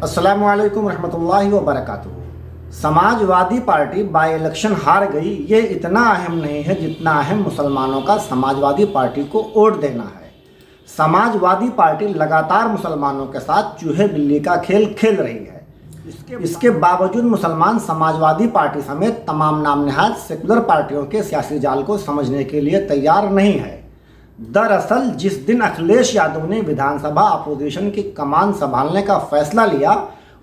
अस्सलामु अलैकुम रहमतुल्लाहि व बरकातुहू। समाजवादी पार्टी बाई इलेक्शन हार गई, ये इतना अहम नहीं है जितना अहम मुसलमानों का समाजवादी पार्टी को वोट देना है। समाजवादी पार्टी लगातार मुसलमानों के साथ चूहे बिल्ली का खेल खेल रही है। इसके बावजूद मुसलमान समाजवादी पार्टी समेत तमाम नाम नहाद सेकुलर पार्टियों के सियासी जाल को समझने के लिए तैयार नहीं है। दरअसल जिस दिन अखिलेश यादव ने विधानसभा अपोजिशन की कमान संभालने का फैसला लिया,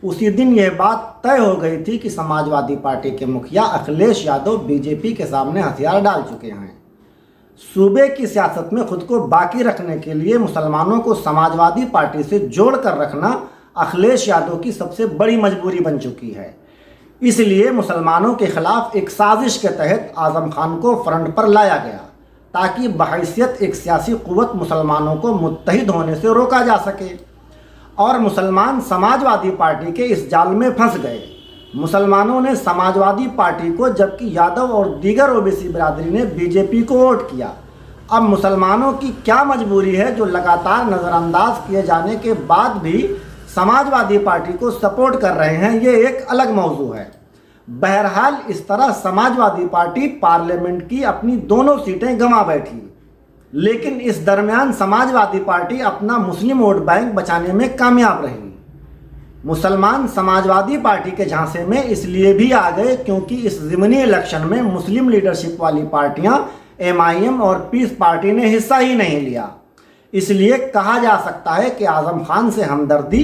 उसी दिन यह बात तय हो गई थी कि समाजवादी पार्टी के मुखिया अखिलेश यादव बीजेपी के सामने हथियार डाल चुके हैं। सूबे की सियासत में खुद को बाकी रखने के लिए मुसलमानों को समाजवादी पार्टी से जोड़ कर रखना अखिलेश यादव की सबसे बड़ी मजबूरी बन चुकी है। इसलिए मुसलमानों के खिलाफ एक साजिश के तहत आजम खान को फ्रंट पर लाया गया, ताकि बहैसियत एक सियासी कुव्वत मुसलमानों को मुत्तहिद होने से रोका जा सके। और मुसलमान समाजवादी पार्टी के इस जाल में फंस गए। मुसलमानों ने समाजवादी पार्टी को, जबकि यादव और दीगर ओबीसी बिरादरी ने बीजेपी को वोट किया। अब मुसलमानों की क्या मजबूरी है जो लगातार नज़रअंदाज किए जाने के बाद भी समाजवादी पार्टी को सपोर्ट कर रहे हैं, ये एक अलग मौजू है। बहरहाल इस तरह समाजवादी पार्टी पार्लियामेंट की अपनी दोनों सीटें गंवा बैठी, लेकिन इस दरमियान समाजवादी पार्टी अपना मुस्लिम वोट बैंक बचाने में कामयाब रही। मुसलमान समाजवादी पार्टी के झांसे में इसलिए भी आ गए क्योंकि इस ज़िमनी इलेक्शन में मुस्लिम लीडरशिप वाली पार्टियां MIM और पीस पार्टी ने हिस्सा ही नहीं लिया। इसलिए कहा जा सकता है कि आजम खान से हमदर्दी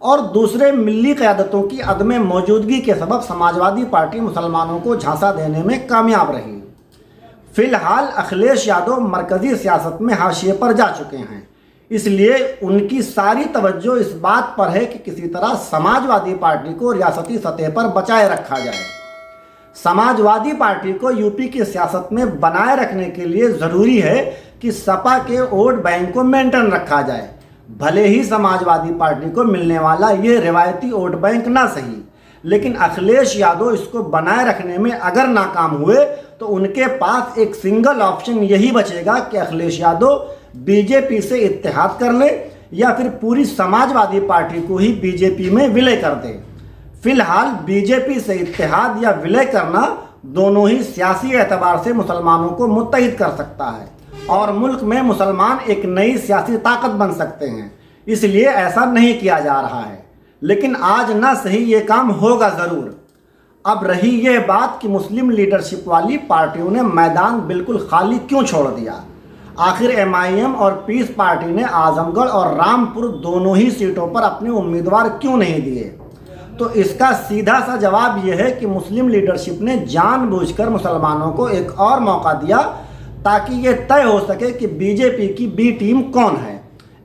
और दूसरे मिली क़यादतों की अदम मौजूदगी के सबब समाजवादी पार्टी मुसलमानों को झांसा देने में कामयाब रही। फिलहाल अखिलेश यादव मरकज़ी सियासत में हाशिए पर जा चुके हैं, इसलिए उनकी सारी तवज्जो इस बात पर है कि किसी तरह समाजवादी पार्टी को रियासती सतह पर बचाए रखा जाए। समाजवादी पार्टी को यूपी की सियासत में बनाए रखने के लिए ज़रूरी है कि सपा के वोट बैंक को मेंटेन रखा जाए। भले ही समाजवादी पार्टी को मिलने वाला ये रिवायती वोट बैंक ना सही, लेकिन अखिलेश यादव इसको बनाए रखने में अगर नाकाम हुए तो उनके पास एक सिंगल ऑप्शन यही बचेगा कि अखिलेश यादव बीजेपी से इत्तेहाद कर ले या फिर पूरी समाजवादी पार्टी को ही बीजेपी में विलय कर दे। फिलहाल बीजेपी से इत्तेहाद या विलय करना दोनों ही सियासी एतबार से मुसलमानों को मुत्तहिद कर सकता है और मुल्क में मुसलमान एक नई सियासी ताकत बन सकते हैं। इसलिए ऐसा नहीं किया जा रहा है, लेकिन आज ना सही ये काम होगा ज़रूर। अब रही यह बात कि मुस्लिम लीडरशिप वाली पार्टियों ने मैदान बिल्कुल खाली क्यों छोड़ दिया। आखिर MIM और पीस पार्टी ने आजमगढ़ और रामपुर दोनों ही सीटों पर अपने उम्मीदवार क्यों नहीं दिए। तो इसका सीधा सा जवाब यह है कि मुस्लिम लीडरशिप ने जानबूझकर मुसलमानों को एक और मौका दिया ताकि ये तय हो सके कि बीजेपी की बी टीम कौन है,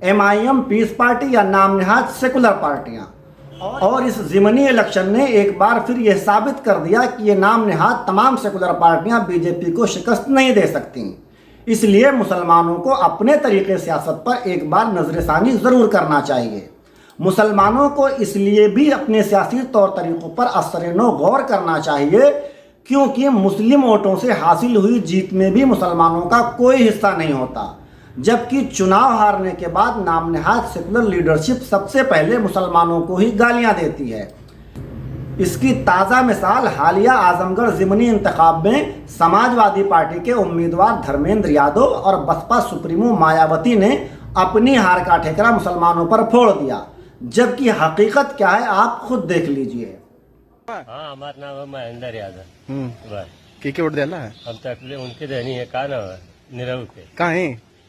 MIM, पीस पार्टी या नाम नहाद सेकुलर पार्टियां। और इस ज़िमनी इलेक्शन ने एक बार फिर यह साबित कर दिया कि ये नाम नहाद तमाम सेकुलर पार्टियां बीजेपी को शिकस्त नहीं दे सकती। इसलिए मुसलमानों को अपने तरीके सियासत पर एक बार नजरसानी ज़रूर करना चाहिए। मुसलमानों को इसलिए भी अपने सियासी तौर तरीक़ों पर असर-ए-नौ गौर करना चाहिए क्योंकि मुस्लिम वोटों से हासिल हुई जीत में भी मुसलमानों का कोई हिस्सा नहीं होता, जबकि चुनाव हारने के बाद नाम नहाद सेकुलर लीडरशिप सबसे पहले मुसलमानों को ही गालियां देती है। इसकी ताज़ा मिसाल हालिया आजमगढ़ ज़िमनी इंतखाब में समाजवादी पार्टी के उम्मीदवार धर्मेंद्र यादव और बसपा सुप्रीमो मायावती ने अपनी हार का ठेकरा मुसलमानों पर फोड़ दिया, जबकि हकीकत क्या है आप खुद देख लीजिए। हाँ, हमारा नाम है महेंद्र यादव। के वोट दिया है? हम तकलीफ उनके देनी है, का नाम है निरव के। कहाँ है?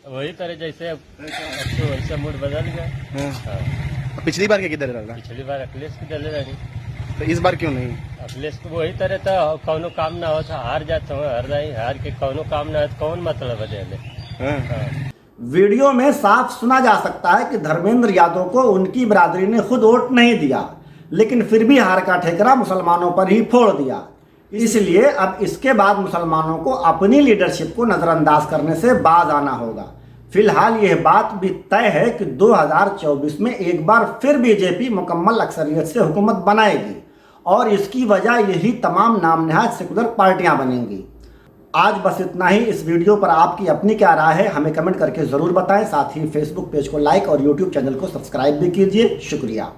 वही तरह जैसे अब तो वैसे मूड बदल गया। हाँ। पिछली बार के किधर रहा? पिछली बार अखिलेश की दले रही, तो इस बार क्यों नहीं? अखिलेश को वही तरह था, कौनो काम ना हो हार जाता हूँ, हर नहीं हार के कौनो काम ना हो तो कौन मतलब है दे। वीडियो में साफ सुना जा सकता है कि धर्मेंद्र यादव को उनकी बिरादरी ने खुद वोट नहीं दिया, लेकिन फिर भी हार का ठेकरा मुसलमानों पर ही फोड़ दिया। इसलिए अब इसके बाद मुसलमानों को अपनी लीडरशिप को नज़रअंदाज करने से बाज आना होगा। फिलहाल यह बात भी तय है कि 2024 में एक बार फिर बीजेपी मुकम्मल अक्सरियत से हुकूमत बनाएगी और इसकी वजह यही तमाम नाम नहाद सेकुलर पार्टियां बनेंगी। आज बस इतना ही। इस वीडियो पर आपकी अपनी क्या राय है हमें कमेंट करके ज़रूर बताएं। साथ ही फेसबुक पेज को लाइक और यूट्यूब चैनल को सब्सक्राइब भी कीजिए। शुक्रिया।